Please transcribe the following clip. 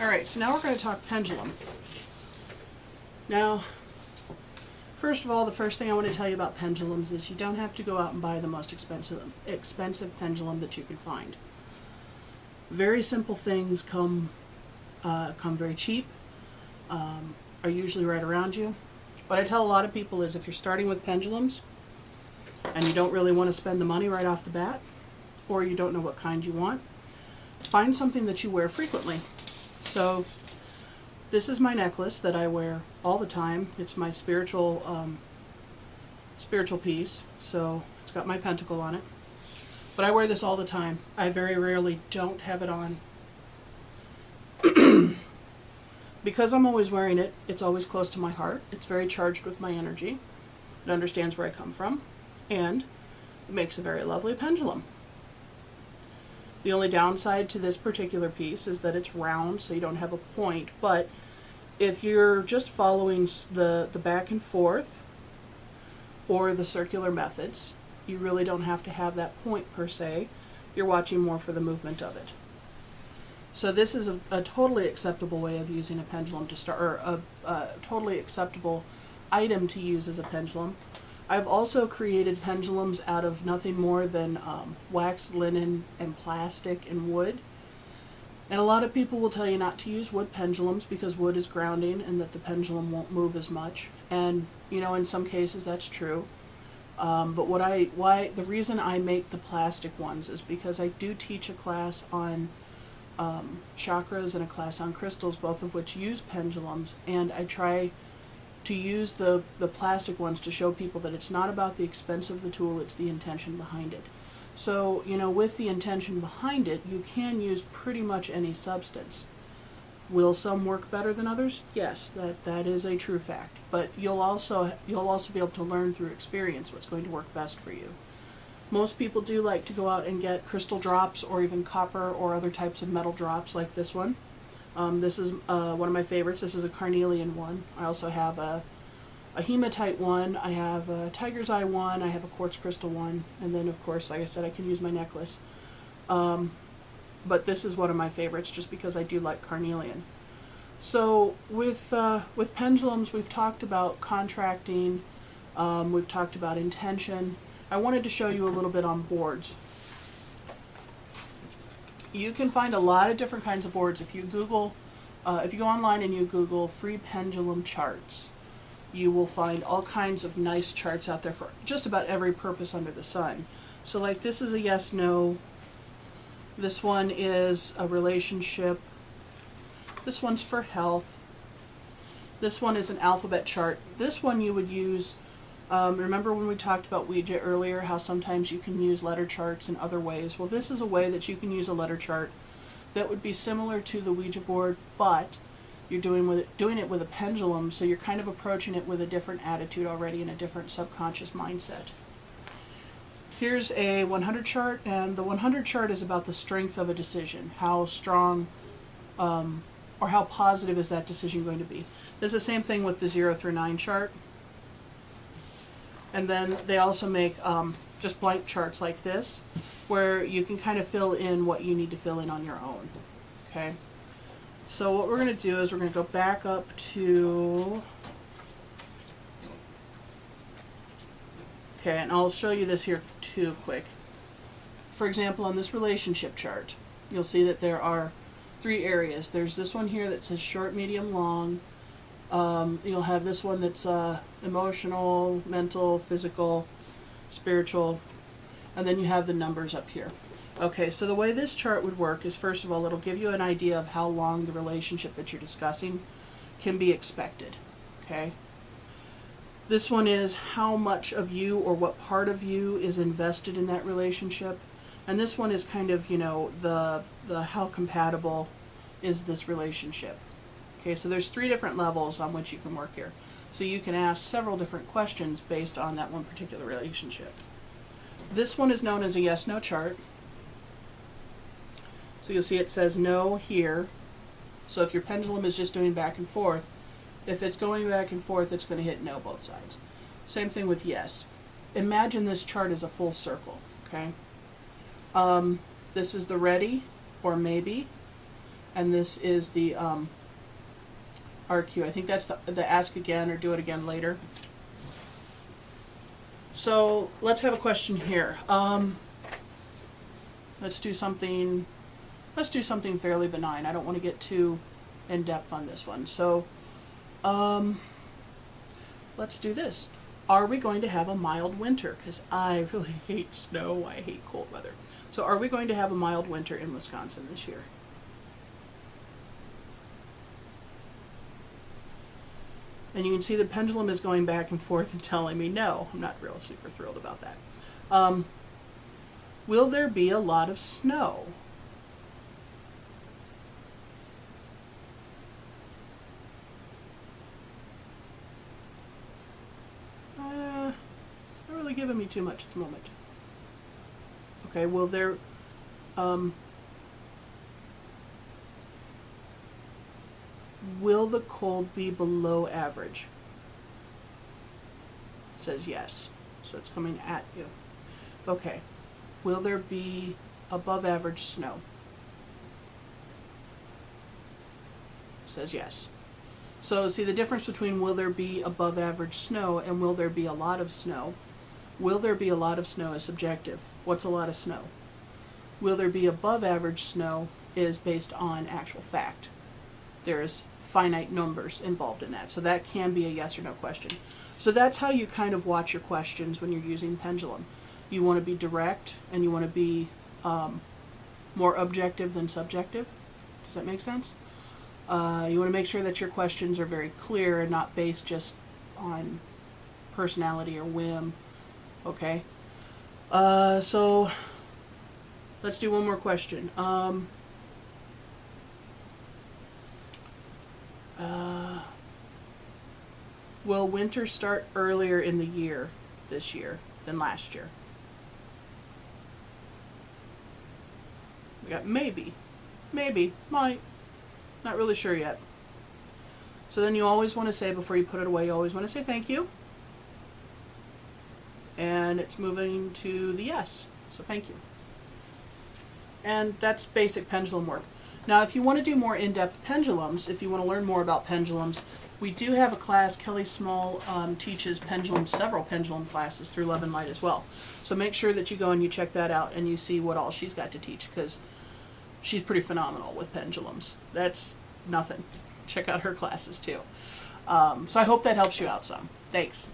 Alright, so now we're going to talk pendulum. Now, first of all, the first thing I want to tell you about pendulums is you don't have to go out and buy the most expensive pendulum that you can find. Very simple things come very cheap, are usually right around you. What I tell a lot of people is if you're starting with pendulums and you don't really want to spend the money right off the bat, or you don't know what kind you want, find something that you wear frequently. So this is my necklace that I wear all the time. It's my spiritual piece, so it's got my pentacle on it. But I wear this all the time. I very rarely don't have it on. Because I'm always wearing it, it's always close to my heart. It's very charged with my energy. It understands where I come from, and it makes a very lovely pendulum. The only downside to this particular piece is that it's round, so you don't have a point, but if you're just following the back and forth or the circular methods, you really don't have to have that point per se. You're watching more for the movement of it. So this is a totally acceptable way of using a pendulum to start, or a totally acceptable item to use as a pendulum. I've also created pendulums out of nothing more than wax, linen, and plastic and wood. And a lot of people will tell you not to use wood pendulums because wood is grounding and that the pendulum won't move as much. And you know, in some cases that's true. But the reason I make the plastic ones is because I do teach a class on chakras and a class on crystals, both of which use pendulums, and I try to use the plastic ones to show people that it's not about the expense of the tool, it's the intention behind it. So, you know, with the intention behind it, you can use pretty much any substance. Will some work better than others? Yes, that is a true fact. But you'll also be able to learn through experience what's going to work best for you. Most people do like to go out and get crystal drops or even copper or other types of metal drops like this one. This is one of my favorites. This is a carnelian one. I also have a hematite one. I have a tiger's eye one. I have a quartz crystal one. And then, of course, like I said, I can use my necklace. But this is one of my favorites just because I do like carnelian. So with pendulums, we've talked about contracting. We've talked about intention. I wanted to show you a little bit on boards. You can find a lot of different kinds of boards. If you go online and you Google free pendulum charts, you will find all kinds of nice charts out there for just about every purpose under the sun. So like this is a yes, no. This one is a relationship. This one's for health. This one is an alphabet chart. This one you would use, remember when we talked about Ouija earlier, how sometimes you can use letter charts in other ways? Well, this is a way that you can use a letter chart that would be similar to the Ouija board, but you're doing it with a pendulum, so you're kind of approaching it with a different attitude already and a different subconscious mindset. Here's a 100 chart, and the 100 chart is about the strength of a decision. How strong or how positive is that decision going to be? There's the same thing with the 0 through 9 chart. And then they also make just blank charts like this, where you can kind of fill in what you need to fill in on your own. Okay? So what we're going to do is we're going to go back up to... Okay, and I'll show you this here too quick. For example, on this relationship chart, you'll see that there are 3 areas. There's this one here that says short, medium, long. You'll have this one that's emotional, mental, physical, spiritual, and then you have the numbers up here. Okay, so the way this chart would work is, first of all, it'll give you an idea of how long the relationship that you're discussing can be expected. Okay? This one is how much of you or what part of you is invested in that relationship. And this one is kind of, you know, the how compatible is this relationship. Okay, so there's 3 different levels on which you can work here. So you can ask several different questions based on that one particular relationship. This one is known as a yes-no chart. So you'll see it says no here. So if your pendulum is just doing back and forth, if it's going back and forth, it's going to hit no both sides. Same thing with yes. Imagine this chart as a full circle, okay? This is the ready or maybe. and this is the RQ. I think that's the ask again or do it again later. So let's have a question here. Let's do something fairly benign. I don't want to get too in depth on this one. So let's do this. Are we going to have a mild winter? Because I really hate snow. I hate cold weather. So are we going to have a mild winter in Wisconsin this year? And you can see the pendulum is going back and forth and telling me no. I'm not real super thrilled about that. Will there be a lot of snow? It's not really giving me too much at the moment. Okay, will there... will the cold be below average? It says yes. So it's coming at you. Okay. Will there be above average snow? It says yes. So see the difference between will there be above average snow and will there be a lot of snow? Will there be a lot of snow is subjective. What's a lot of snow? Will there be above average snow is based on actual fact. There's finite numbers involved in that. So that can be a yes or no question. So that's how you kind of watch your questions when you're using pendulum. You want to be direct and you want to be more objective than subjective. Does that make sense? You want to make sure that your questions are very clear and not based just on personality or whim. Okay? So let's do one more question. Will winter start earlier in the year this year than last year? We got maybe, might, not really sure yet. So then you always want to say, before you put it away, you always want to say thank you. And it's moving to the yes, so thank you. And that's basic pendulum work. Now if you want to do more in-depth pendulums, if you want to learn more about pendulums, we do have a class. Kelly Small teaches several pendulum classes through Love and Light as well. So make sure that you go and you check that out and you see what all she's got to teach, because she's pretty phenomenal with pendulums. That's nothing. Check out her classes too. So I hope that helps you out some. Thanks.